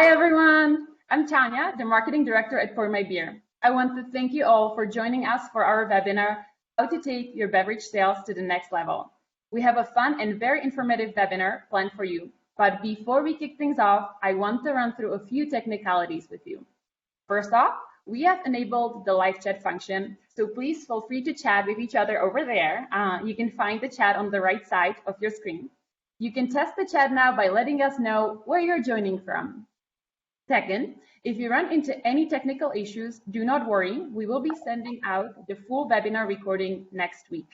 Hi, everyone. I'm Tanya, the Marketing Director at PourMyBeer. I want to thank you all for joining us for our webinar, How to Take Your Beverage Sales to the Next Level. We have a fun and very informative webinar planned for you. But before we kick things off, I want to run through a few technicalities with you. First off, we have enabled the live chat function, so please feel free to chat with each other over there. You can find the chat on the right side of your screen. You can test the chat now by letting us know where you're joining from. Second, if you run into any technical issues, do not worry. We will be sending out the full webinar recording next week.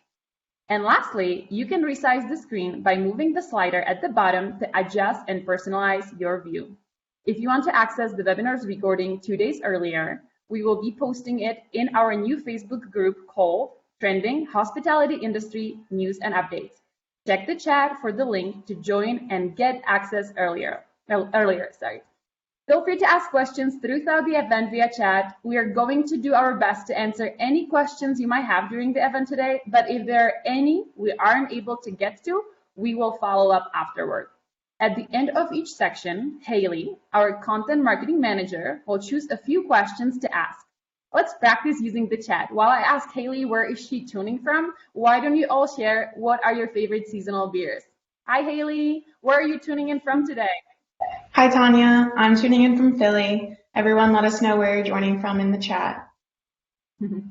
And lastly, you can resize the screen by moving the slider at the bottom to adjust and personalize your view. If you want to access the webinar's recording 2 days earlier, we will be posting it in our new Facebook group called Trending Hospitality Industry News and Updates. Check the chat for the link to join and get access earlier. Feel free to ask questions throughout the event via chat. We are going to do our best to answer any questions you might have during the event today, but if there are any we aren't able to get to, we will follow up afterward. At the end of each section, Haley, our content marketing manager, will choose a few questions to ask. Let's practice using the chat. While I ask Haley where is she tuning from, why don't you all share what are your favorite seasonal beers? Hi, Haley. Where are you tuning in from today? Hi, Tanya. I'm tuning in from Philly. Everyone let us know where you're joining from in the chat.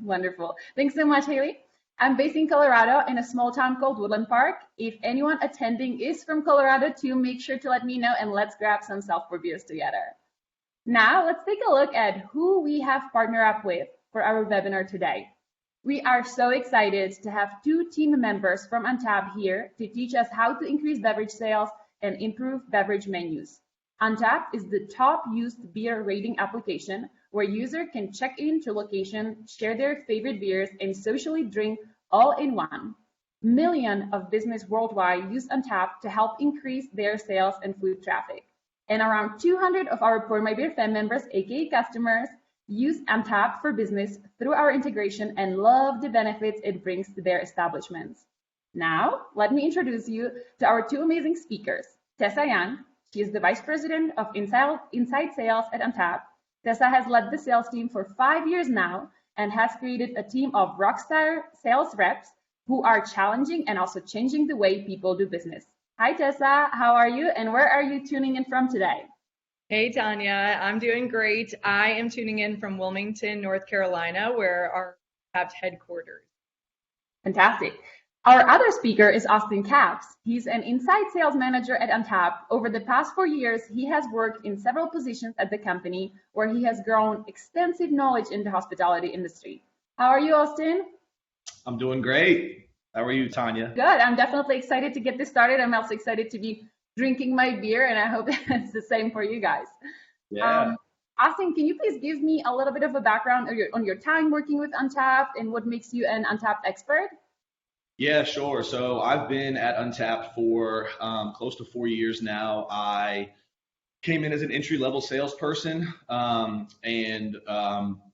Wonderful. Thanks so much, Haley. I'm based in Colorado in a small town called Woodland Park. If anyone attending is from Colorado too, make sure to let me know and let's grab some self-pour beers together. Now let's take a look at who we have partnered up with for our webinar today. We are so excited to have 2 team members from Untappd here to teach us how to increase beverage sales and improve beverage menus. Untappd is the top used beer rating application where users can check in to location, share their favorite beers, and socially drink all in one. Millions of businesses worldwide use Untappd to help increase their sales and foot traffic. And around 200 of our PourMyBeer fan members, aka customers, use Untappd for business through our integration and love the benefits it brings to their establishments. Now, let me introduce you to our 2 amazing speakers. Tessa Young, she is the Vice President of Inside Sales at Untappd. Tessa has led the sales team for 5 years now and has created a team of rockstar sales reps who are challenging and also changing the way people do business. Hi, Tessa. How are you? And where are you tuning in from today? Hey, Tanya. I'm doing great. I am tuning in from Wilmington, North Carolina, where our Untappd headquarters. Fantastic. Our other speaker is Austin Capps. He's an inside sales manager at Untappd. Over the past 4 years, he has worked in several positions at the company where he has grown extensive knowledge in the hospitality industry. How are you, Austin? I'm doing great. How are you, Tanya? Good. I'm definitely excited to get this started. I'm also excited to be drinking my beer, and I hope it's the same for you guys. Yeah. Austin, can you please give me a little bit of a background on your time working with Untappd and what makes you an Untappd expert? Yeah, sure. So I've been at Untappd for close to 4 years now. I came in as an entry-level salesperson and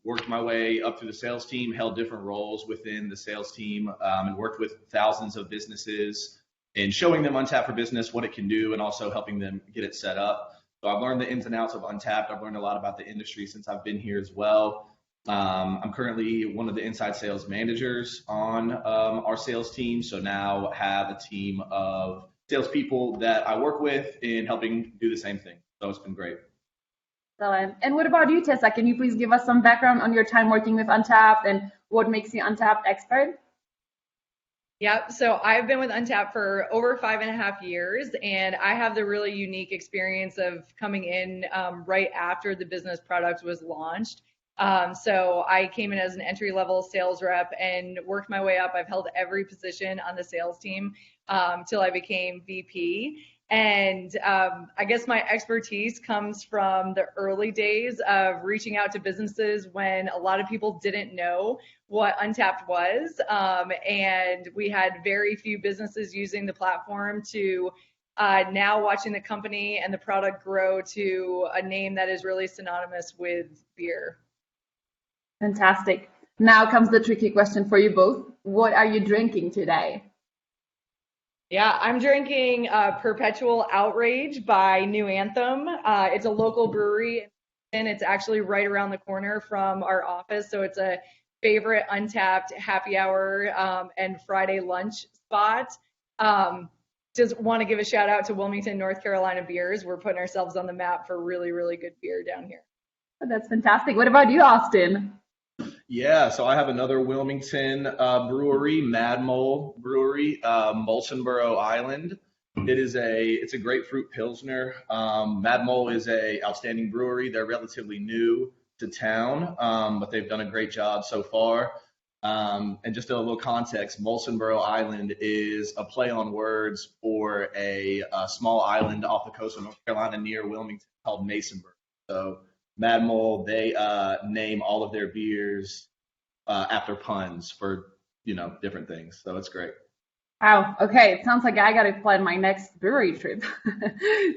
worked my way up through the sales team, held different roles within the sales team, and worked with thousands of businesses and showing them Untappd for Business, what it can do, and also helping them get it set up. So I've learned the ins and outs of Untappd. I've learned a lot about the industry since I've been here as well. I'm currently one of the inside sales managers on our sales team. So now have a team of salespeople that I work with in helping do the same thing. So it's been great. Excellent. And what about you, Tessa? Can you please give us some background on your time working with Untappd and what makes you Untappd expert? Yep. So I've been with Untappd for over 5.5 years, and I have the really unique experience of coming in right after the business product was launched. So I came in as an entry-level sales rep and worked my way up. I've held every position on the sales team till I became VP. And I guess my expertise comes from the early days of reaching out to businesses when a lot of people didn't know what Untappd was. And we had very few businesses using the platform to now watching the company and the product grow to a name that is really synonymous with beer. Fantastic. Now comes the tricky question for you both. What are you drinking today? Yeah, I'm drinking Perpetual Outrage by New Anthem. It's a local brewery, and it's actually right around the corner from our office. So it's a favorite Untapped happy hour and Friday lunch spot. Um, just want to give a shout out to Wilmington, North Carolina beers. We're putting ourselves on the map for really, really good beer down here. Oh, that's fantastic. What about you, Austin? Yeah, so I have another Wilmington brewery, Mad Mole Brewery, Molsonboro Island. It's a grapefruit pilsner. Mad Mole is a outstanding brewery. They're relatively new to town, but they've done a great job so far. And just a little context, Molsonboro Island is a play on words for a small island off the coast of North Carolina near Wilmington called Masonburg. So Mad Mole, they name all of their beers after puns for, different things. So it's great. Wow. Okay. It sounds like I got to plan my next brewery trip.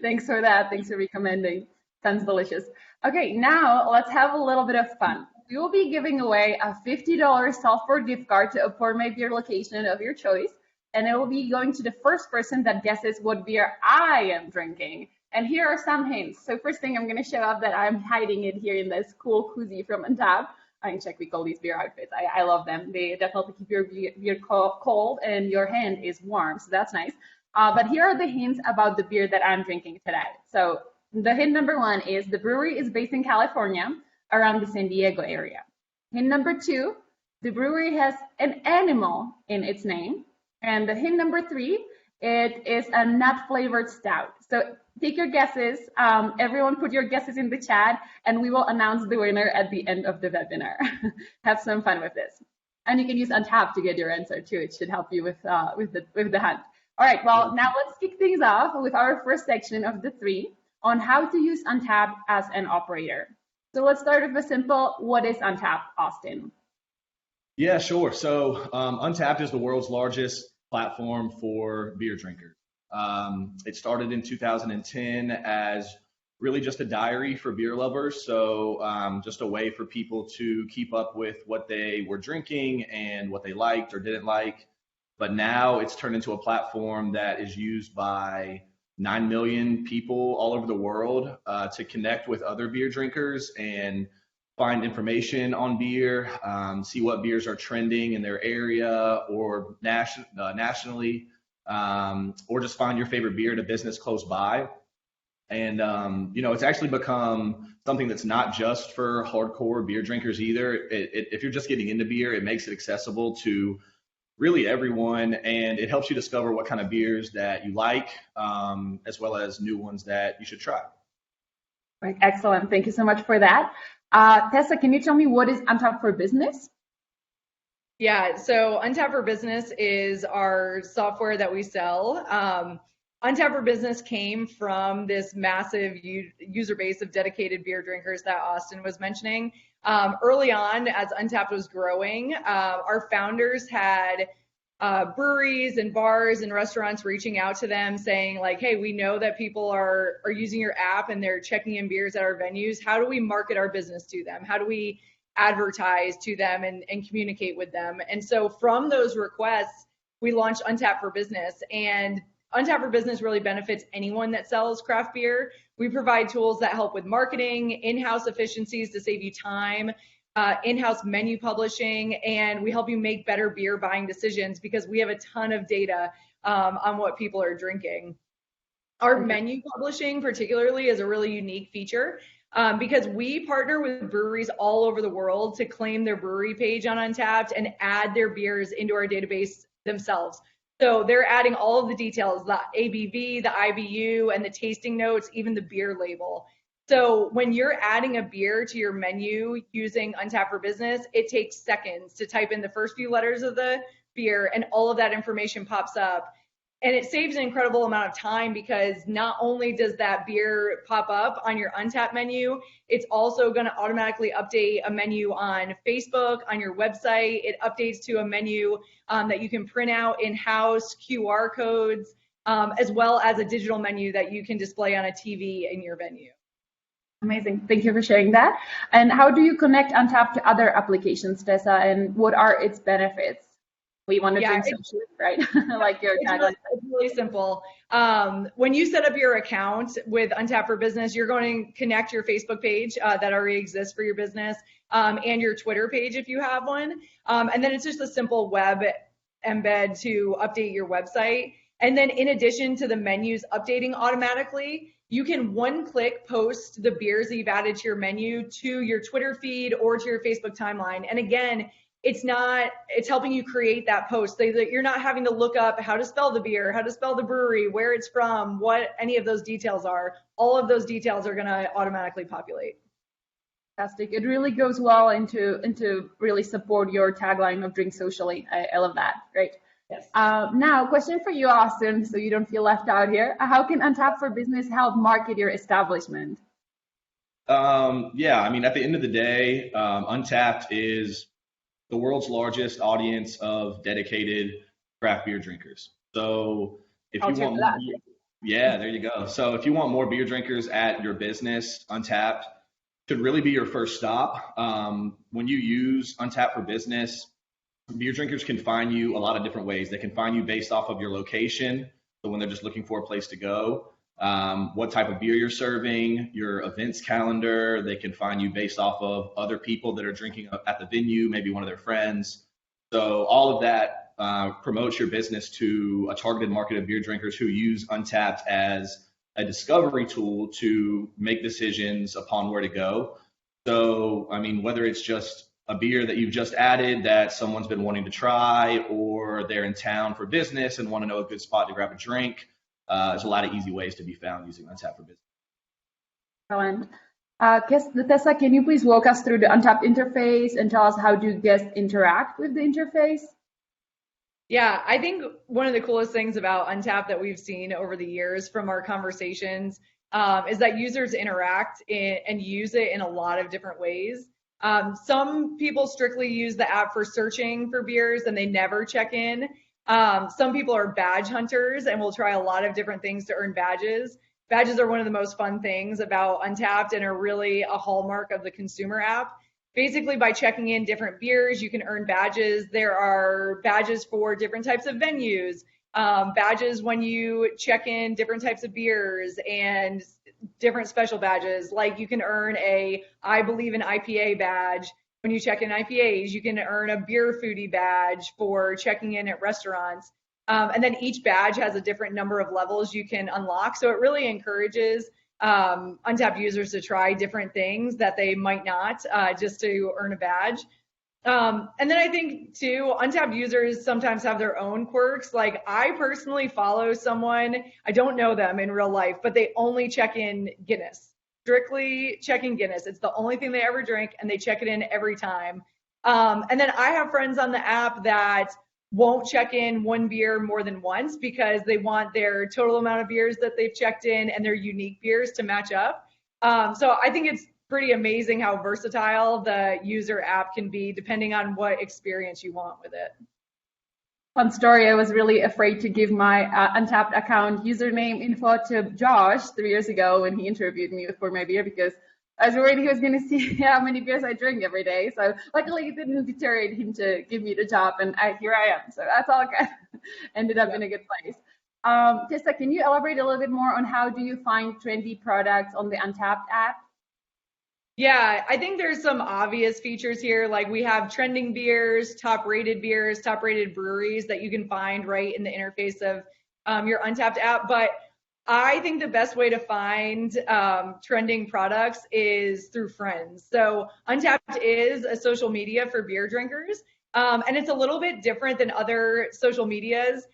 Thanks for that. Thanks for recommending. Sounds delicious. Okay. Now let's have a little bit of fun. We will be giving away a $50 Southport gift card to a PourMyBeer location of your choice. And it will be going to the first person that guesses what beer I am drinking. And here are some hints. So first thing, I'm going to show off that I'm hiding it here in this cool koozie from Untappd. In Czech, we call these beer outfits. I love them. They definitely keep your beer cold and your hand is warm, so that's nice. But here are the hints about the beer that I'm drinking today. So the hint number one is the brewery is based in California, around the San Diego area. Hint number two, the brewery has an animal in its name. And the hint number three, it is a nut-flavored stout. So take your guesses. Everyone put your guesses in the chat, and we will announce the winner at the end of the webinar. Have some fun with this. And you can use Untappd to get your answer too. It should help you with the hunt. All right, well, now let's kick things off with our first section of the three on how to use Untappd as an operator. So let's start with a simple, what is Untappd, Austin? Yeah, sure. So Untappd is the world's largest platform for beer drinkers. It started in 2010 as really just a diary for beer lovers. So just a way for people to keep up with what they were drinking and what they liked or didn't like. But now it's turned into a platform that is used by 9 million people all over the world to connect with other beer drinkers and find information on beer, see what beers are trending in their area or nationally, or just find your favorite beer at a business close by. And, it's actually become something that's not just for hardcore beer drinkers either. If you're just getting into beer, it makes it accessible to really everyone, and it helps you discover what kind of beers that you like, as well as new ones that you should try. Right, excellent. Thank you so much for that. Tessa, can you tell me what is Untappd for Business? Yeah, so Untappd for Business is our software that we sell. Untappd for Business came from this massive user base of dedicated beer drinkers that Austin was mentioning. Early on, as Untappd was growing, our founders had breweries and bars and restaurants reaching out to them saying like, hey, we know that people are using your app and they're checking in beers at our venues. How do we market our business to them? How do we advertise to them and communicate with them? And so from those requests, we launched Untappd for Business, and Untappd for Business really benefits anyone that sells craft beer. We provide tools that help with marketing, in-house efficiencies to save you time, in-house menu publishing, and we help you make better beer buying decisions because we have a ton of data on what people are drinking. Our menu publishing particularly is a really unique feature because we partner with breweries all over the world to claim their brewery page on Untappd and add their beers into our database themselves. So they're adding all of the details, the ABV, the IBU, and the tasting notes, even the beer label. So when you're adding a beer to your menu using Untappd for Business, it takes seconds to type in the first few letters of the beer and all of that information pops up. And it saves an incredible amount of time because not only does that beer pop up on your Untappd menu, it's also going to automatically update a menu on Facebook, on your website. It updates to a menu that you can print out in-house, QR codes, as well as a digital menu that you can display on a TV in your venue. Amazing. Thank you for sharing that. And how do you connect Untappd to other applications, Tessa, and what are its benefits? We want to Yeah, drink socially, right? Like your tagline. it's really simple. When you set up your account with Untappd for Business, you're going to connect your Facebook page that already exists for your business and your Twitter page if you have one. And then it's just a simple web embed to update your website. And then in addition to the menus updating automatically, you can one-click post the beers that you've added to your menu to your Twitter feed or to your Facebook timeline. And again, it's helping you create that post so that you're not having to look up how to spell the beer, how to spell the brewery, where it's from, what any of those details are. All of those details are going to automatically populate. Fantastic. It really goes well into really support your tagline of drink socially. I love that. Great. Yes. Now, question for you, Austin, so you don't feel left out here. How can Untappd for Business help market your establishment? Yeah, I mean, at the end of the day, Untappd is the world's largest audience of dedicated craft beer drinkers. So if you want more, yeah, there you go. So if you want more beer drinkers at your business, Untappd should really be your first stop. When you use Untappd for Business, beer drinkers can find you a lot of different ways. They can find you based off of your location. So when they're just looking for a place to go, what type of beer you're serving, your events calendar. They can find you based off of other people that are drinking at the venue, maybe one of their friends. So all of that promotes your business to a targeted market of beer drinkers who use Untappd as a discovery tool to make decisions upon where to go. So, I mean, whether it's just a beer that you've just added that someone's been wanting to try, or they're in town for business and want to know a good spot to grab a drink, there's a lot of easy ways to be found using Untappd for Business. Excellent. Tessa, can you please walk us through the Untappd interface and tell us how do guests interact with the interface? Yeah, I think one of the coolest things about Untappd that we've seen over the years from our conversations is that users interact and use it in a lot of different ways. Some people strictly use the app for searching for beers and they never check in. Some people are badge hunters and will try a lot of different things to earn badges. Badges are one of the most fun things about Untappd and are really a hallmark of the consumer app. Basically, by checking in different beers, you can earn badges. There are badges for different types of venues, badges when you check in different types of beers, and different special badges. Like you can earn a I Believe in IPA badge when you check in IPAs. You can earn a beer foodie badge for checking in at restaurants. And then each badge has a different number of levels you can unlock. So it really encourages Untappd users to try different things that they might not just to earn a badge. And then I think too, Untappd users sometimes have their own quirks. Like I personally follow someone, I don't know them in real life, but they only check in Guinness, strictly checking Guinness. It's the only thing they ever drink and they check it in every time. And then I have friends on the app that won't check in one beer more than once because they want their total amount of beers that they've checked in and their unique beers to match up. So I think it's pretty amazing how versatile the user app can be depending on what experience you want with it. Fun story, I was really afraid to give my Untappd account username info to Josh 3 years ago when he interviewed me for my beer because I was worried he was going to see how many beers I drink every day. So luckily it didn't deteriorate him to give me the job, and here I am. So that's all good. Ended up in a good place. Tessa, can you elaborate a little bit more on how do you find trendy products on the Untappd app? Yeah, I think there's some obvious features here. Like we have trending beers, top rated breweries that you can find right in the interface of your Untappd app. But I think the best way to find trending products is through friends. So Untappd is a social media for beer drinkers, and it's a little bit different than other social medias.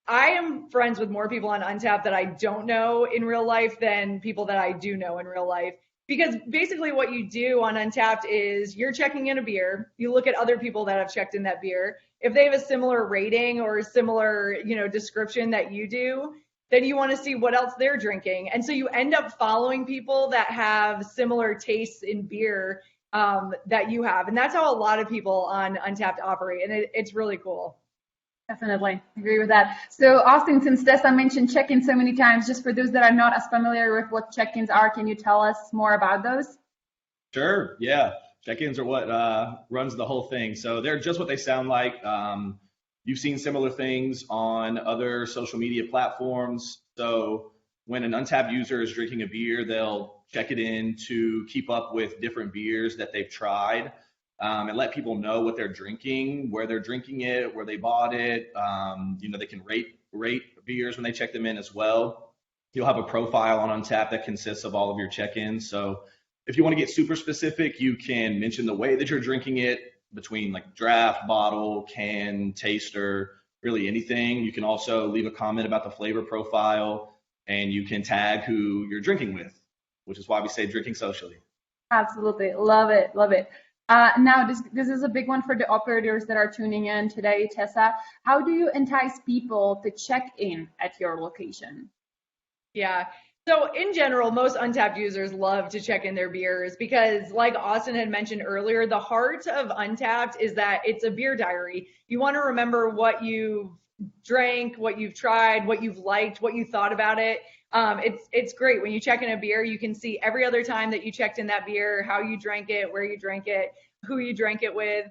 I am friends with more people on Untappd that I don't know in real life than people that I do know in real life. Because basically what you do on Untappd is you're checking in a beer, you look at other people that have checked in that beer. If they have a similar rating or a similar, description that you do, then you want to see what else they're drinking. And so you end up following people that have similar tastes in beer that you have. And that's how a lot of people on Untappd operate. And it's really cool. Definitely agree with that. So Austin, since Tessa mentioned check-in so many times, just for those that are not as familiar with what check-ins are, can you tell us more about those? Sure. Yeah. Check-ins are what runs the whole thing. So they're just what they sound like. You've seen similar things on other social media platforms. So when an Untappd user is drinking a beer, they'll check it in to keep up with different beers that they've tried, and let people know what they're drinking, where they're drinking it, where they bought it. They can rate beers when they check them in as well. You'll have a profile on Untappd that consists of all of your check-ins. So if you want to get super specific, you can mention the way that you're drinking it, between like draft, bottle, can, taster, really anything. You can also leave a comment about the flavor profile, and you can tag who you're drinking with, which is why we say drinking socially. Absolutely. Love it. Love it. Now, this is a big one for the operators that are tuning in today, Tessa. How do you entice people to check in at your location? Yeah. So in general, most Untappd users love to check in their beers because, like Austin had mentioned earlier, the heart of Untappd is that it's a beer diary. You want to remember what you've drank, what you've tried, what you've liked, what you thought about it. It's great when you check in a beer. You can see every other time that you checked in that beer, how you drank it, where you drank it, who you drank it with.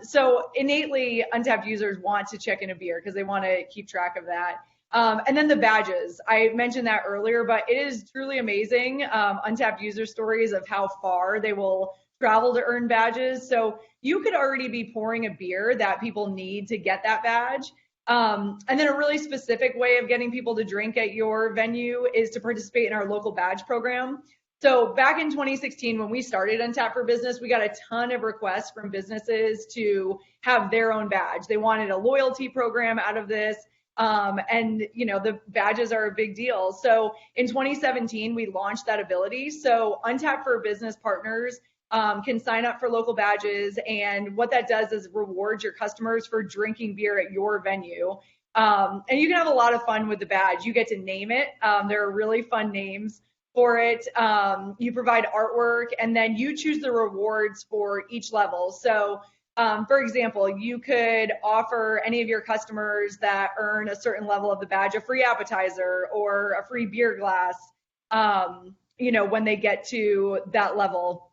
So innately, Untappd users want to check in a beer because they want to keep track of that. And then the badges, I mentioned that earlier, but it is truly amazing, Untappd user stories of how far they will travel to earn badges. So you could already be pouring a beer that people need to get that badge. And then a really specific way of getting people to drink at your venue is to participate in our local badge program. So back in 2016, when we started Untappd for Business, we got a ton of requests from businesses to have their own badge. They wanted a loyalty program out of this. And the badges are a big deal. So in 2017, we launched that ability. So Untappd for Business partners can sign up for local badges. And what that does is reward your customers for drinking beer at your venue. And you can have a lot of fun with the badge. You get to name it. There are really fun names for it. You provide artwork, and then you choose the rewards for each level. So for example, you could offer any of your customers that earn a certain level of the badge a free appetizer or a free beer glass, when they get to that level.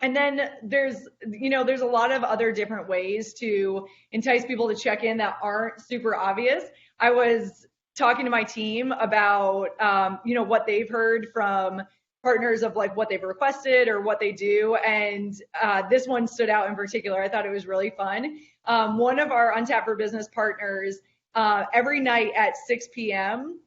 And then there's a lot of other different ways to entice people to check in that aren't super obvious. I was talking to my team about, what they've heard from partners of like what they've requested or what they do. And this one stood out in particular. I thought it was really fun. One of our Untappd for Business partners, every night at 6 p.m.,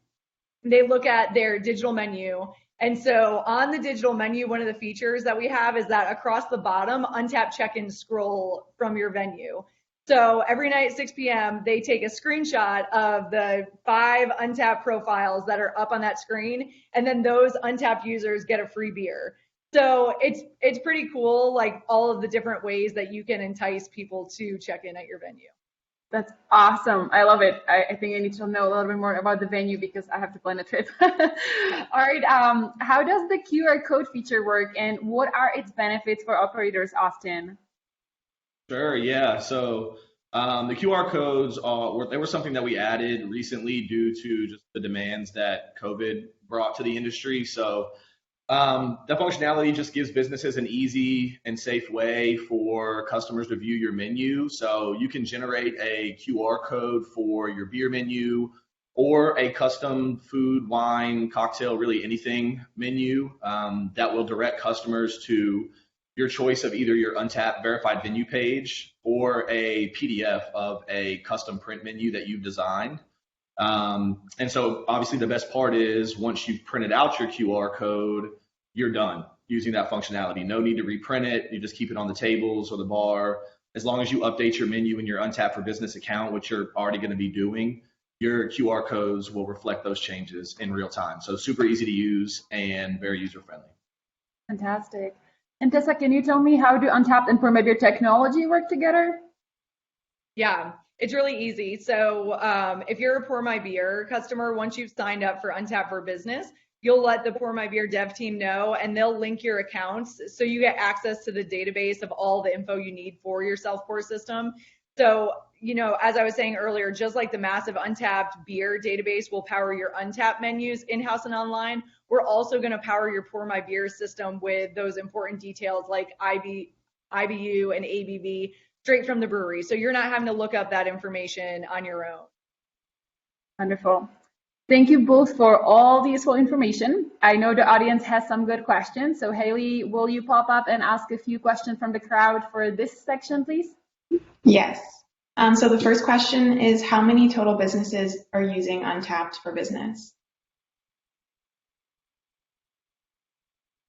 they look at their digital menu. And so on the digital menu, one of the features that we have is that across the bottom, Untappd check-in scroll from your venue. So every night at 6 p.m., they take a screenshot of the 5 Untappd profiles that are up on that screen, and then those Untappd users get a free beer. So it's pretty cool, like all of the different ways that you can entice people to check in at your venue. That's awesome. I love it. I think I need to know a little bit more about the venue because I have to plan a trip. All right. How does the QR code feature work, and what are its benefits for operators, Austin? Sure, yeah. So the QR codes they were something that we added recently due to just the demands that COVID brought to the industry. So that functionality just gives businesses an easy and safe way for customers to view your menu. So you can generate a QR code for your beer menu or a custom food, wine, cocktail, really anything menu that will direct customers to your choice of either your Untappd verified venue page or a PDF of a custom print menu that you've designed. And so obviously the best part is once you've printed out your QR code, you're done using that functionality. No need to reprint it. You just keep it on the tables or the bar. As long as you update your menu in your Untappd for Business account, which you're already going to be doing, your QR codes will reflect those changes in real time. So super easy to use and very user-friendly. Fantastic. And Tessa, can you tell me how do Untappd and PourMyBeer technology work together? Yeah, it's really easy. So if you're a PourMyBeer customer, once you've signed up for Untappd for Business, you'll let the PourMyBeer dev team know, and they'll link your accounts so you get access to the database of all the info you need for your self-pour system. So, as I was saying earlier, just like the massive Untappd beer database will power your Untappd menus in-house and online, we're also going to power your PourMyBeer system with those important details like IBU and ABV, straight from the brewery. So you're not having to look up that information on your own. Wonderful. Thank you both for all the useful information. I know the audience has some good questions. So Haley, will you pop up and ask a few questions from the crowd for this section, please? Yes. So the first question is, how many total businesses are using Untappd for business?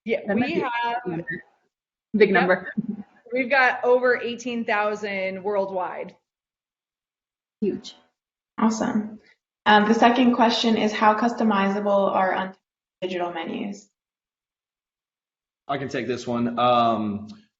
Yeah, we have big number. Yep, we've got over 18,000 worldwide. Huge. Awesome. The second question is, how customizable are Untappd digital menus? I can take this one.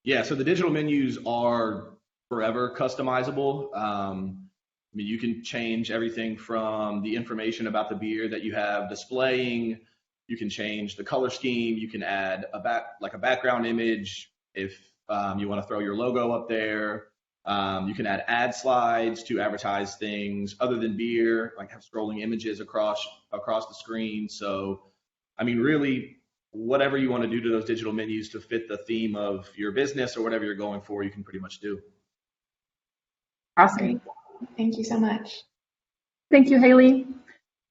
Yeah, so the digital menus are forever customizable. I mean, you can change everything from the information about the beer that you have displaying. You can change the color scheme. You can add a background image if you want to throw your logo up there. You can add ad slides to advertise things other than beer, like have scrolling images across the screen. So, I mean, really, whatever you want to do to those digital menus to fit the theme of your business or whatever you're going for, you can pretty much do. Awesome. Great. Thank you so much. Thank you, Haley.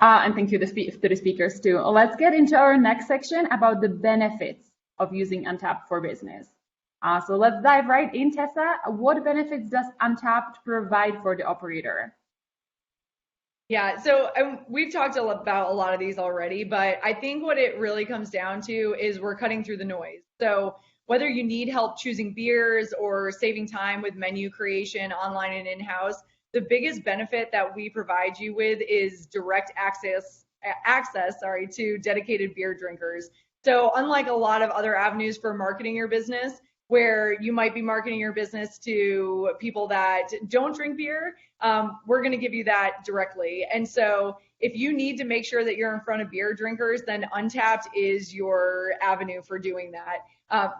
And thank you to the speakers too. Let's get into our next section about the benefits of using Untappd for business. So let's dive right in, Tessa. What benefits does Untappd provide for the operator? Yeah, so we've talked about a lot of these already, but I think what it really comes down to is we're cutting through the noise. So whether you need help choosing beers or saving time with menu creation online and in-house, the biggest benefit that we provide you with is direct access to dedicated beer drinkers. So unlike a lot of other avenues for marketing your business, where you might be marketing your business to people that don't drink beer, we're going to give you that directly. And so if you need to make sure that you're in front of beer drinkers, then Untappd is your avenue for doing that.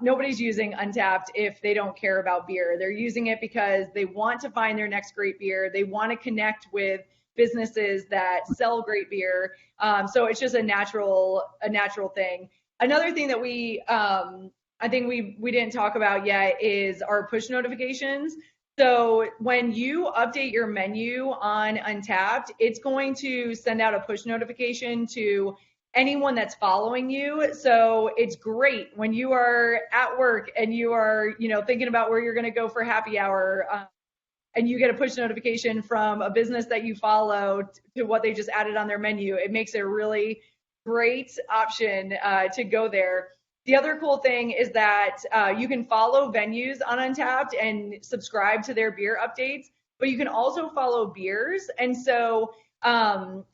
Nobody's using Untappd if they don't care about beer. They're using it because they want to find their next great beer. They want to connect with businesses that sell great beer. So it's just a natural thing. Another thing that I think we didn't talk about yet is our push notifications. So when you update your menu on Untappd, it's going to send out a push notification to anyone that's following you. So it's great when you are at work and you are, thinking about where you're going to go for happy hour, and you get a push notification from a business that you follow to what they just added on their menu. It makes it a really great option to go there. The other cool thing is that you can follow venues on Untappd and subscribe to their beer updates, but you can also follow beers. And so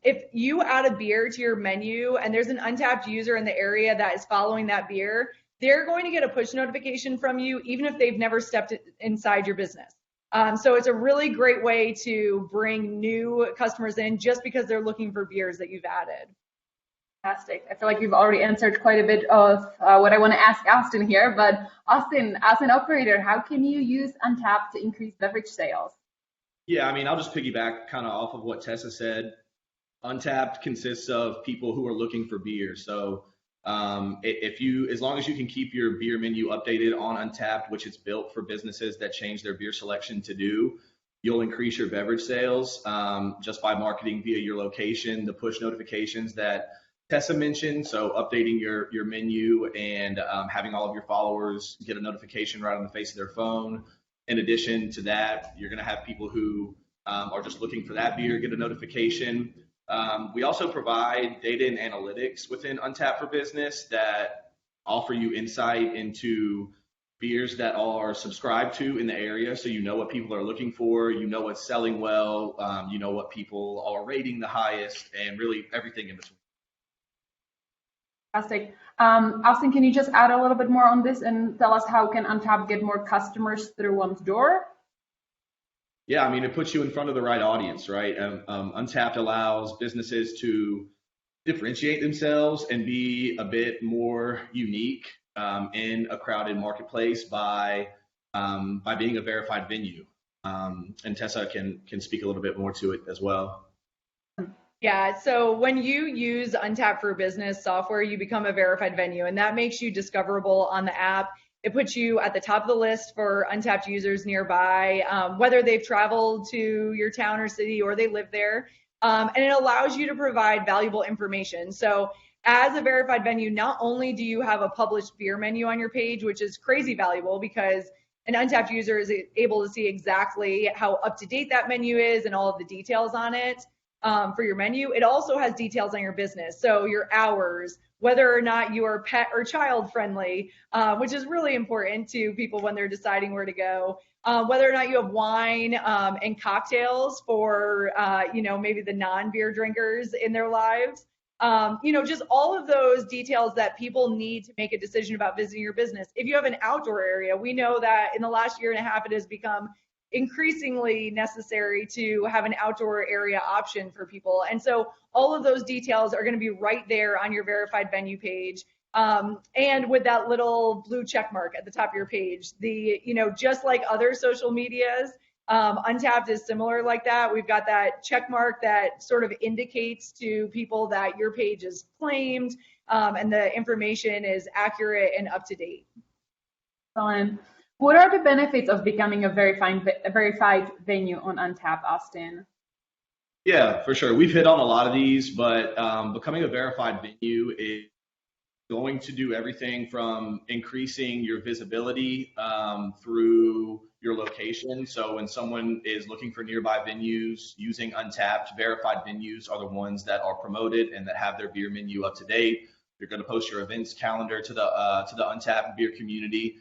if you add a beer to your menu and there's an Untappd user in the area that is following that beer, they're going to get a push notification from you, even if they've never stepped inside your business. So it's a really great way to bring new customers in just because they're looking for beers that you've added. Fantastic. I feel like you've already answered quite a bit of what I want to ask Austin here. But Austin, as an operator, how can you use Untappd to increase beverage sales? Yeah, I mean, I'll just piggyback kind of off of what Tessa said. Untappd consists of people who are looking for beer. So as long as you can keep your beer menu updated on Untappd, which is built for businesses that change their beer selection to do, you'll increase your beverage sales just by marketing via your location, the push notifications that Tessa mentioned. So updating your menu and having all of your followers get a notification right on the face of their phone. In addition to that, you're going to have people who are just looking for that beer get a notification. We also provide data and analytics within Untappd for Business that offer you insight into beers that are subscribed to in the area. So you know what people are looking for, you know what's selling well, you know what people are rating the highest, and really everything in between. Fantastic. Austin, can you just add a little bit more on this and tell us how can Untappd get more customers through one's door? Yeah, I mean, it puts you in front of the right audience, right? Untappd allows businesses to differentiate themselves and be a bit more unique in a crowded marketplace by being a verified venue. And Tessa can speak a little bit more to it as well. Yeah, so when you use Untappd for Business software, you become a verified venue, and that makes you discoverable on the app. It puts you at the top of the list for Untappd users nearby, whether they've traveled to your town or city or they live there. And it allows you to provide valuable information. So as a verified venue, not only do you have a published beer menu on your page, which is crazy valuable because an Untappd user is able to see exactly how up to date that menu is and all of the details on it for your menu. It also has details on your business. So your hours, whether or not you are pet or child friendly, which is really important to people when they're deciding where to go. Whether or not you have wine and cocktails for, maybe the non-beer drinkers in their lives. Just all of those details that people need to make a decision about visiting your business. If you have an outdoor area, we know that in the last year and a half, it has become increasingly necessary to have an outdoor area option for people. And so all of those details are going to be right there on your verified venue page. And with that little blue check mark at the top of your page, just like other social medias, Untappd is similar like that. We've got that check mark that sort of indicates to people that your page is claimed and the information is accurate and up to date. Excellent. What are the benefits of becoming a verified venue on Untappd, Austin? Yeah, for sure. We've hit on a lot of these, but becoming a verified venue is going to do everything from increasing your visibility through your location. So when someone is looking for nearby venues using Untappd, verified venues are the ones that are promoted and that have their beer menu up to date. You're going to post your events calendar to the Untappd beer community.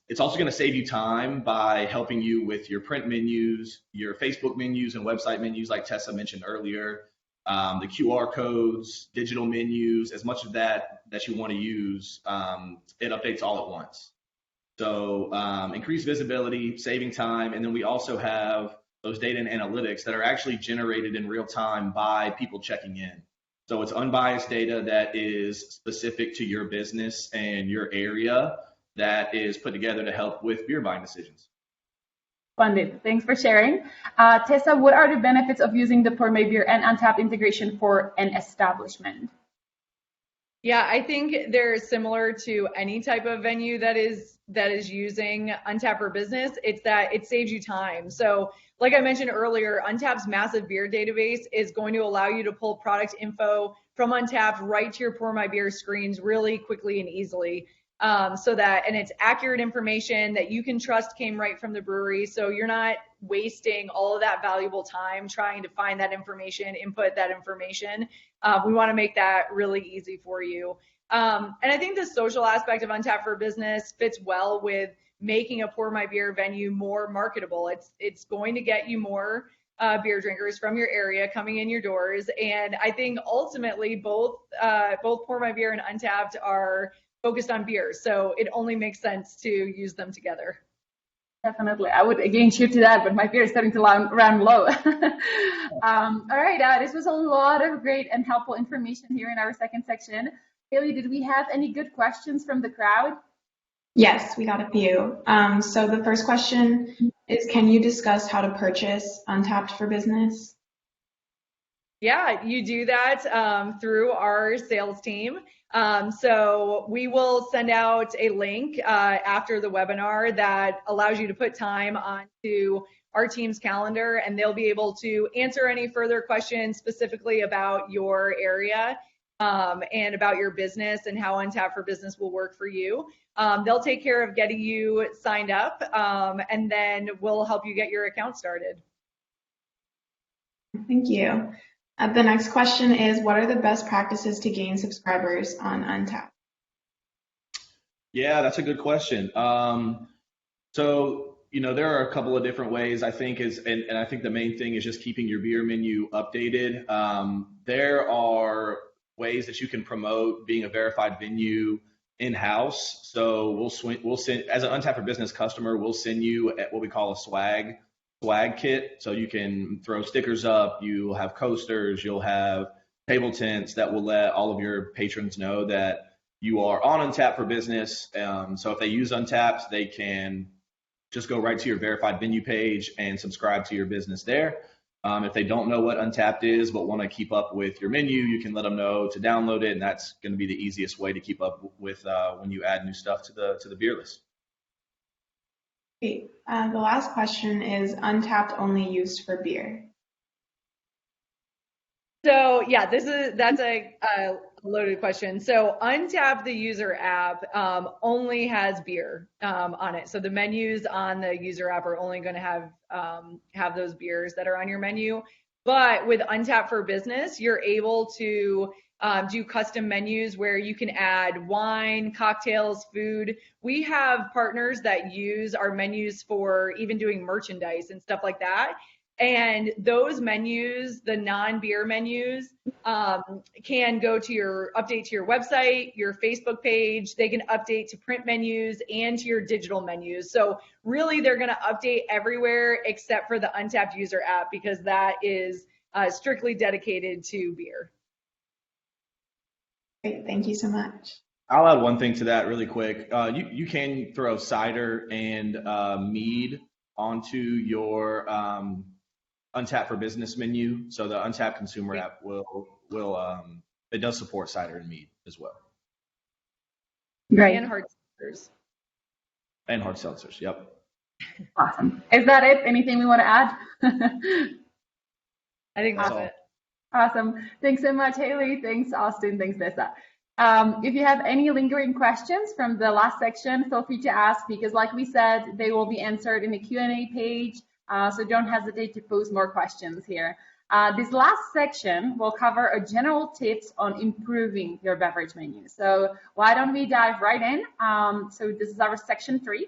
It's also going to save you time by helping you with your print menus, your Facebook menus and website menus like Tessa mentioned earlier, the QR codes, digital menus, as much of that you want to use, it updates all at once. So increased visibility, saving time, and then we also have those data and analytics that are actually generated in real time by people checking in. So it's unbiased data that is specific to your business and your area that is put together to help with beer buying decisions. Splendid. Thanks for sharing. Tessa, what are the benefits of using the PourMyBeer and Untappd integration for an establishment? Yeah, I think they're similar to any type of venue that is using Untappd for business. It's that it saves you time. So like I mentioned earlier, Untappd's massive beer database is going to allow you to pull product info from Untappd right to your PourMyBeer screens really quickly and easily. And it's accurate information that you can trust came right from the brewery. So you're not wasting all of that valuable time trying to find that information, input that information. We want to make that really easy for you. And I think the social aspect of Untappd for business fits well with making a PourMyBeer venue more marketable. It's going to get you more beer drinkers from your area coming in your doors. And I think ultimately both PourMyBeer and Untappd are focused on beer, so it only makes sense to use them together. Definitely. I would again shoot to that, but my beer is starting to run low. All right, this was a lot of great and helpful information here in our second section. Haley, did we have any good questions from the crowd? Yes, we got a few. So the first question is, can you discuss how to purchase Untappd for business? Yeah, you do that through our sales team. So we will send out a link after the webinar that allows you to put time onto our team's calendar, and they'll be able to answer any further questions specifically about your area and about your business and how Untappd for business will work for you. They'll take care of getting you signed up, and then we'll help you get your account started. Thank you. The next question is, what are the best practices to gain subscribers on Untappd? Yeah, that's a good question. So, there are a couple of different ways, I think, and I think the main thing is just keeping your beer menu updated. There are ways that you can promote being a verified venue in-house. So we'll send, as an Untappd for business customer, we'll send you what we call a swag kit. So you can throw stickers up, you'll have coasters, you'll have table tents that will let all of your patrons know that you are on Untappd for business. So if they use Untappd, they can just go right to your verified venue page and subscribe to your business there. If they don't know what Untappd is but want to keep up with your menu, you can let them know to download it, and that's going to be the easiest way to keep up with when you add new stuff to the beer list. Great. The last question is Untappd only used for beer? So yeah, that's a loaded question. So Untappd, the user app, only has beer on it. So the menus on the user app are only going to have those beers that are on your menu. But with Untappd for Business, you're able to do custom menus where you can add wine, cocktails, food. We have partners that use our menus for even doing merchandise and stuff like that. And those menus, the non-beer menus, can go to update to your website, your Facebook page. They can update to print menus and to your digital menus. So really, they're going to update everywhere except for the Untappd user app, because that is strictly dedicated to beer. Great, thank you so much. I'll add one thing to that really quick. You can throw cider and mead onto your Untappd for Business menu. So the Untappd consumer app will it does support cider and mead as well. Great. And hard seltzers. And hard seltzers, yep. Awesome. Is that it? Anything we want to add? I think that's all. it. Awesome. Thanks so much, Haley. Thanks, Austin. Thanks, Tessa. If you have any lingering questions from the last section, feel free to ask, because like we said, they will be answered in the Q&A page. So don't hesitate to post more questions here. This last section will cover a general tips on improving your beverage menu. So why don't we dive right in? So this is our section 3,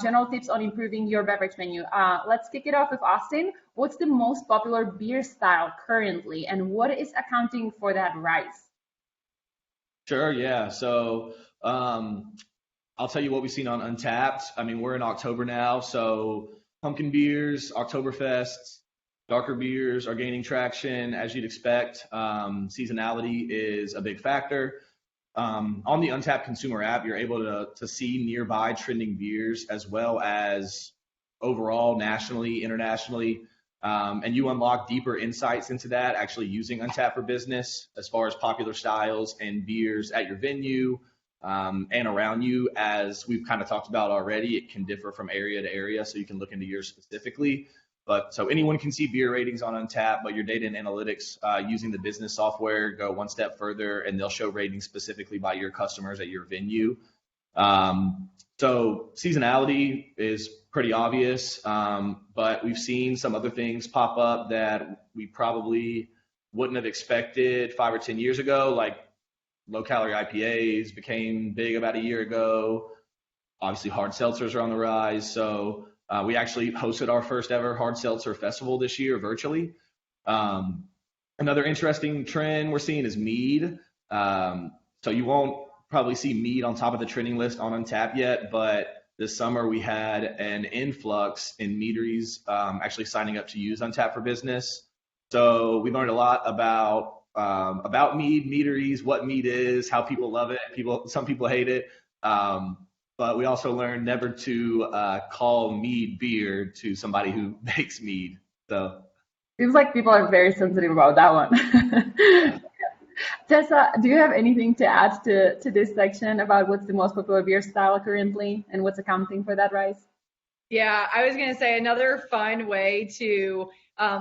general tips on improving your beverage menu. Let's kick it off with Austin. What's the most popular beer style currently, and what is accounting for that rise? Sure, yeah. So I'll tell you what we've seen on Untappd. I mean, we're in October now, so pumpkin beers, Oktoberfests, darker beers are gaining traction, as you'd expect. Seasonality is a big factor. On the Untappd consumer app, you're able to see nearby trending beers, as well as overall, nationally, internationally. And you unlock deeper insights into that, actually using Untappd for Business, as far as popular styles and beers at your venue and around you. As we've kind of talked about already, it can differ from area to area, so you can look into yours specifically. But so anyone can see beer ratings on Untappd, but your data and analytics using the business software go one step further, and they'll show ratings specifically by your customers at your venue. So seasonality is pretty obvious, but we've seen some other things pop up that we probably wouldn't have expected 5 or 10 years ago, like low-calorie IPAs became big about a year ago. Obviously, hard seltzers are on the rise. So we actually hosted our first ever hard seltzer festival this year virtually. Another interesting trend we're seeing is mead. So you won't probably see mead on top of the trending list on Untappd yet, but this summer we had an influx in meaderies actually signing up to use Untappd for Business. So we learned a lot about mead, meaderies, what mead is, how people love it. Some people hate it. But we also learned never to call mead beer to somebody who makes mead. So Seems like people are very sensitive about that one. Tessa, do you have anything to add to this section about what's the most popular beer style currently and what's accounting for that rise? Yeah, I was going to say another fun way to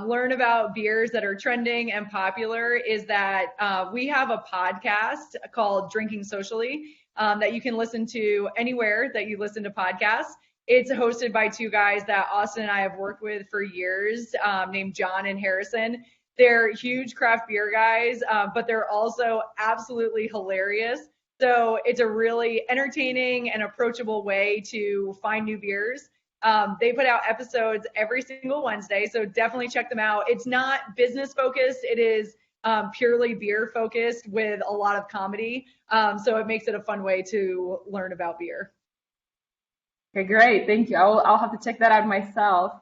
learn about beers that are trending and popular is that we have a podcast called Drinking Socially that you can listen to anywhere that you listen to podcasts. It's hosted by 2 guys that Austin and I have worked with for years, named John and Harrison. They're huge craft beer guys, but they're also absolutely hilarious. So it's a really entertaining and approachable way to find new beers. They put out episodes every single Wednesday, so definitely check them out. It's not business focused. It is purely beer focused with a lot of comedy. So it makes it a fun way to learn about beer. Okay, great. Thank you. I'll have to check that out myself.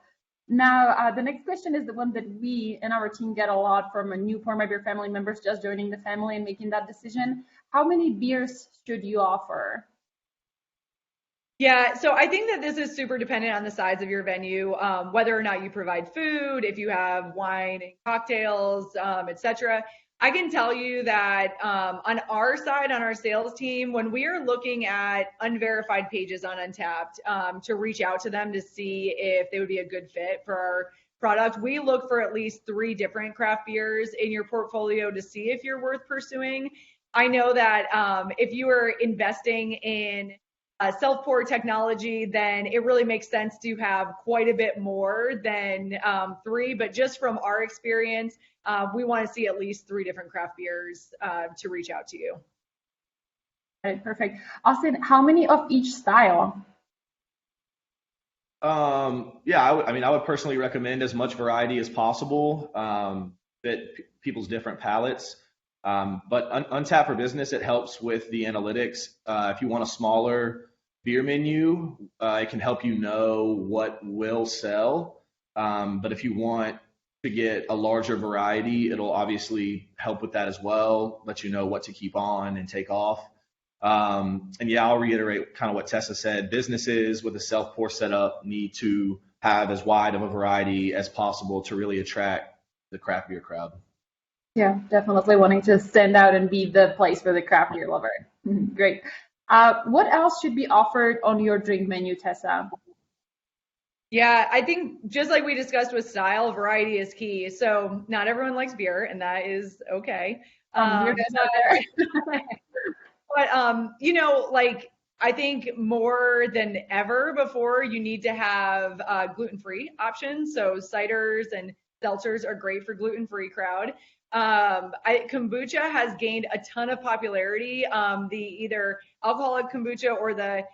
Now, the next question is the one that we and our team get a lot from a new PourMyBeer family members just joining the family and making that decision. How many beers should you offer? Yeah, so I think that this is super dependent on the size of your venue, whether or not you provide food, if you have wine and cocktails, etc. I can tell you that on our side, on our sales team, when we are looking at unverified pages on Untappd to reach out to them to see if they would be a good fit for our product, we look for at least 3 different craft beers in your portfolio to see if you're worth pursuing. I know that if you are investing in self-pour technology, then it really makes sense to have quite a bit more than 3. But just from our experience, we want to see at least 3 different craft beers to reach out to you. All right, perfect. Austin, how many of each style? Yeah, I would personally recommend as much variety as possible, that people's different palates. But Untappd for Business, it helps with the analytics. If you want a smaller beer menu, it can help you know what will sell. But if you want to get a larger variety, it'll obviously help with that as well, let you know what to keep on and take off. And yeah, I'll reiterate kind of what Tessa said. Businesses with a self-pour setup need to have as wide of a variety as possible to really attract the craft beer crowd. Yeah, definitely wanting to stand out and be the place for the craft beer lover. Great. What else should be offered on your drink menu, Tessa? Yeah, I think just like we discussed with style, variety is key. So not everyone likes beer, and that is okay. Weird out there. But like I think more than ever before, you need to have gluten-free options. So ciders and seltzers are great for gluten-free crowd. Kombucha has gained a ton of popularity. The either alcoholic kombucha or the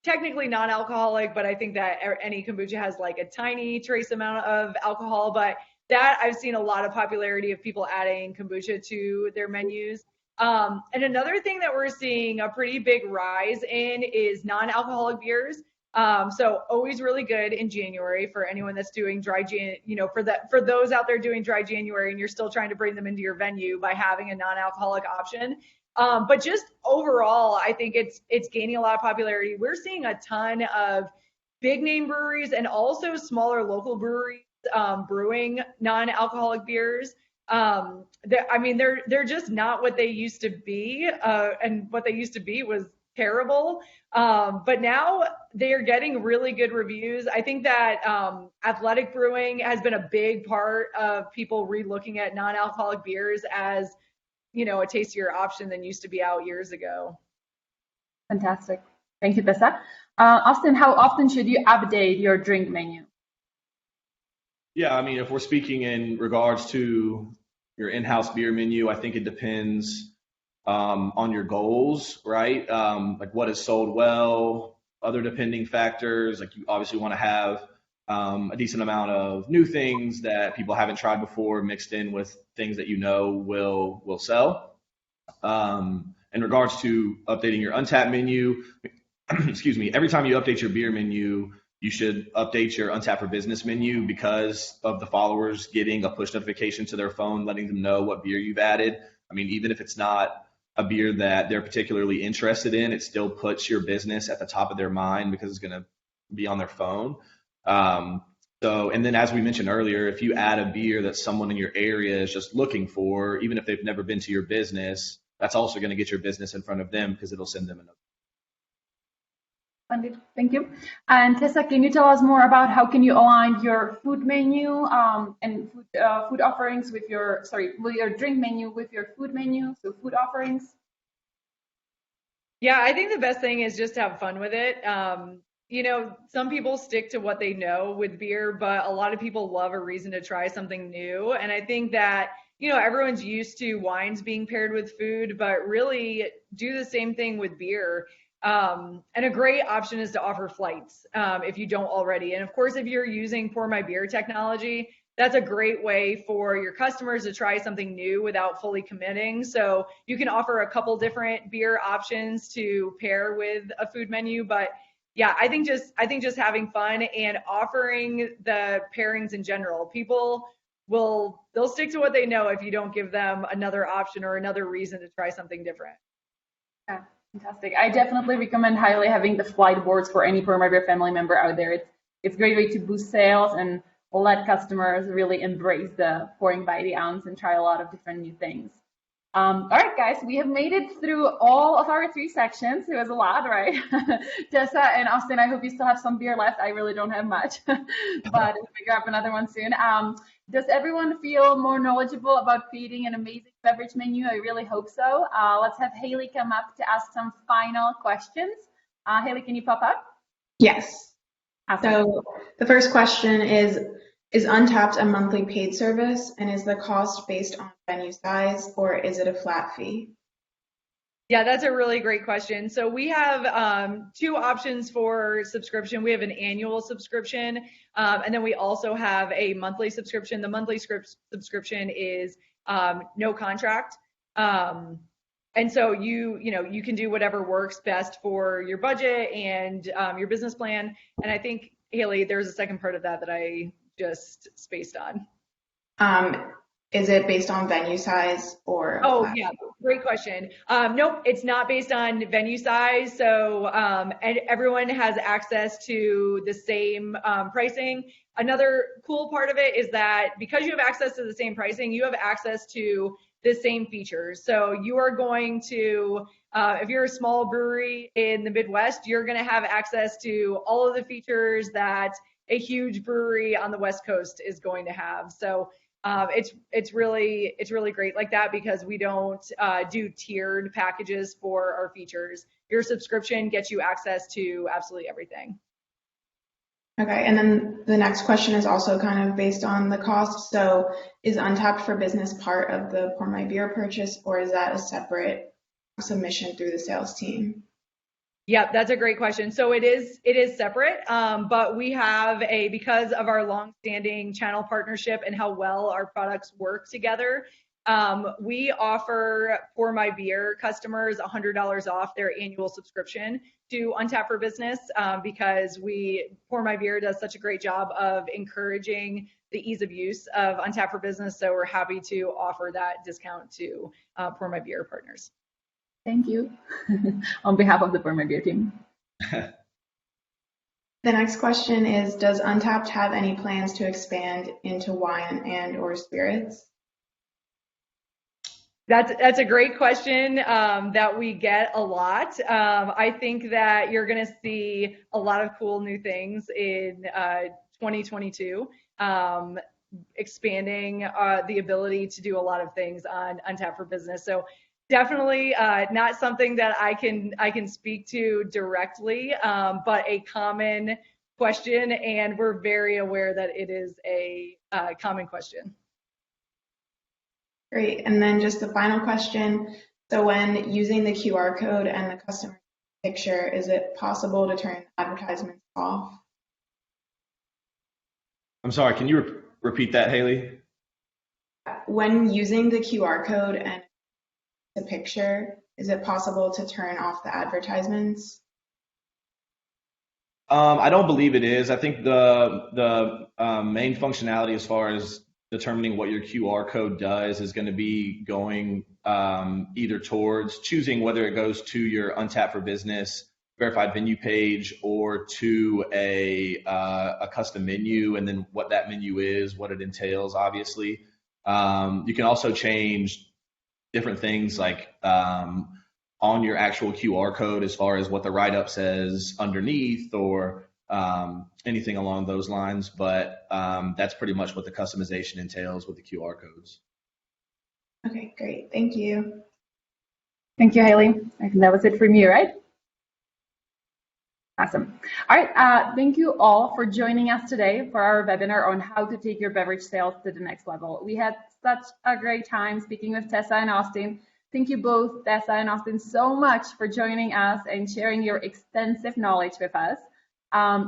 technically non-alcoholic, but I think that any kombucha has like a tiny trace amount of alcohol. But that I've seen a lot of popularity of people adding kombucha to their menus. And another thing that we're seeing a pretty big rise in is non-alcoholic beers. So always really good in January for anyone that's doing dry for those out there doing dry January and you're still trying to bring them into your venue by having a non-alcoholic option. But just overall, I think it's gaining a lot of popularity. We're seeing a ton of big name breweries and also smaller local breweries brewing non-alcoholic beers. They're just not what they used to be, and what they used to be was terrible. But now they are getting really good reviews. I think that athletic brewing has been a big part of people re-looking at non-alcoholic beers as, a tastier option than used to be out years ago. Fantastic. Thank you, Tessa. Austin, how often should you update your drink menu? Yeah, if we're speaking in regards to your in-house beer menu, I think it depends on your goals, right? Like what is sold well, other depending factors. Like you obviously want to have a decent amount of new things that people haven't tried before mixed in with things that will sell. In regards to updating your Untappd menu, excuse me, every time you update your beer menu, you should update your Untappd for Business menu because of the followers getting a push notification to their phone, letting them know what beer you've added. Even if it's not a beer that they're particularly interested in, it still puts your business at the top of their mind because it's going to be on their phone. And then as we mentioned earlier, if you add a beer that someone in your area is just looking for, even if they've never been to your business, that's also going to get your business in front of them because it'll send them a note. Thank you. And Tessa, can you tell us more about how can you align your food menu and food offerings with your drink menu with your food menu, so food offerings? Yeah, I think the best thing is just to have fun with it. Some people stick to what they know with beer, but a lot of people love a reason to try something new. And I think that, everyone's used to wines being paired with food, but really do the same thing with beer. And a great option is to offer flights if you don't already. And of course, if you're using PourMyBeer technology, that's a great way for your customers to try something new without fully committing. So you can offer a couple different beer options to pair with a food menu. But yeah, I think just having fun and offering the pairings in general. People they'll stick to what they know if you don't give them another option or another reason to try something different. Yeah, Fantastic. I definitely recommend highly having the flight boards for any PourMyBeer family member out there. It's a great way to boost sales and let customers really embrace the pouring by the ounce and try a lot of different new things. All right, guys, we have made it through all of our 3 sections. It was a lot, right? Tessa and Austin, I hope you still have some beer left. I really don't have much, but we'll grab another one soon. Does everyone feel more knowledgeable about creating an amazing beverage menu? I really hope so. Let's have Haley come up to ask some final questions. Haley, can you pop up? Yes. Awesome. So the first question is Untappd a monthly paid service, and is the cost based on venue size, or is it a flat fee? Yeah, that's a really great question. So we have 2 options for subscription. We have an annual subscription, and then we also have a monthly subscription. The monthly subscription is no contract. And so you can do whatever works best for your budget and your business plan. And I think, Haley, there's a second part of that I just spaced on. Is it based on venue size or? Oh, yeah, great question. Nope, it's not based on venue size. So and everyone has access to the same pricing. Another cool part of it is that because you have access to the same pricing, you have access to the same features. So you are going to, if you're a small brewery in the Midwest, you're going to have access to all of the features that a huge brewery on the West Coast is going to have. So it's really great like that, because we don't do tiered packages for our features. Your subscription gets you access to absolutely everything. Okay, and then the next question is also kind of based on the cost. So is Untappd for Business part of the PourMyBeer purchase, or is that a separate submission through the sales team? Yeah, that's a great question. So it is separate, but we have because of our long-standing channel partnership and how well our products work together, we offer PourMyBeer customers $100 off their annual subscription to Untappd for Business, because PourMyBeer does such a great job of encouraging the ease of use of Untappd for Business. So we're happy to offer that discount to PourMyBeer partners. Thank you on behalf of the PourMyBeer team. The next question is, does Untappd have any plans to expand into wine and or spirits? That's a great question that we get a lot. I think that you're going to see a lot of cool new things in 2022, expanding the ability to do a lot of things on Untappd for Business. So definitely not something that I can speak to directly, but a common question, and we're very aware that it is a common question. Great. And then just the final question. So when using the QR code and the customer picture, is it possible to turn advertisements off? I'm sorry, can you repeat that, Haley? When using the QR code and the picture, is it possible to turn off the advertisements? I don't believe it is. I think the main functionality as far as determining what your QR code does is going to be going either towards choosing whether it goes to your Untappd for Business verified venue page or to a custom menu, and then what that menu is, what it entails, obviously. You can also change different things like on your actual QR code as far as what the write-up says underneath or anything along those lines, but that's pretty much what the customization entails with the QR codes. Okay, great. Thank you. Thank you, Haley. I think that was it from you, right? Awesome. All right. Thank you all for joining us today for our webinar on how to take your beverage sales to the next level. We had such a great time speaking with Tessa and Austin. Thank you both, Tessa and Austin, so much for joining us and sharing your extensive knowledge with us.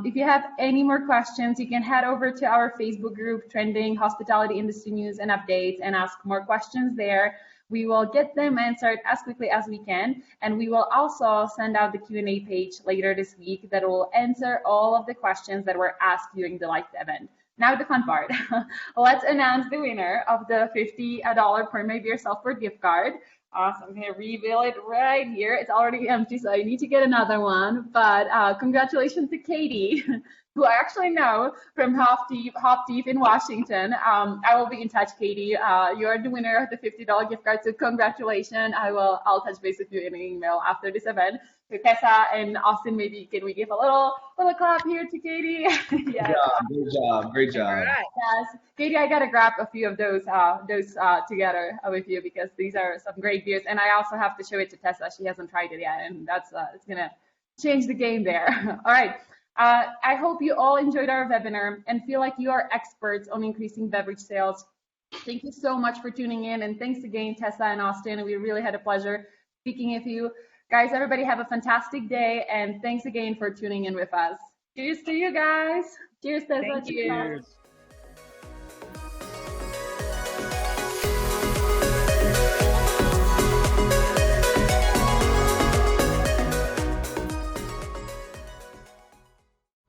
If you have any more questions, you can head over to our Facebook group, Trending Hospitality Industry News and Updates, and ask more questions there. We will get them answered as quickly as we can, and we will also send out the Q&A page later this week that will answer all of the questions that were asked during the live event. Now the fun part. Let's announce the winner of the $50 PourMyBeer self-serve gift card. Awesome. I'm going to reveal it right here. It's already empty, so I need to get another one. But congratulations to Katie, who I actually know from Hop Deep in Washington. I will be in touch, Katie. You're the winner of the $50 gift card, so congratulations. I'll touch base with you in an email after this event. So Tessa and Austin, maybe can we give a little clap here to Katie? Yes. Great job. Great job. All right. Yes, Katie, I gotta grab a few of those together with you because these are some great beers, and I also have to show it to Tessa. She hasn't tried it yet, and that's it's gonna change the game there. All right. I hope you all enjoyed our webinar and feel like you are experts on increasing beverage sales. Thank you so much for tuning in, and thanks again, Tessa and Austin. We really had a pleasure speaking with you. Guys, everybody have a fantastic day, and thanks again for tuning in with us. Cheers to you guys. Cheers, Tessa. Thank you. Cheers.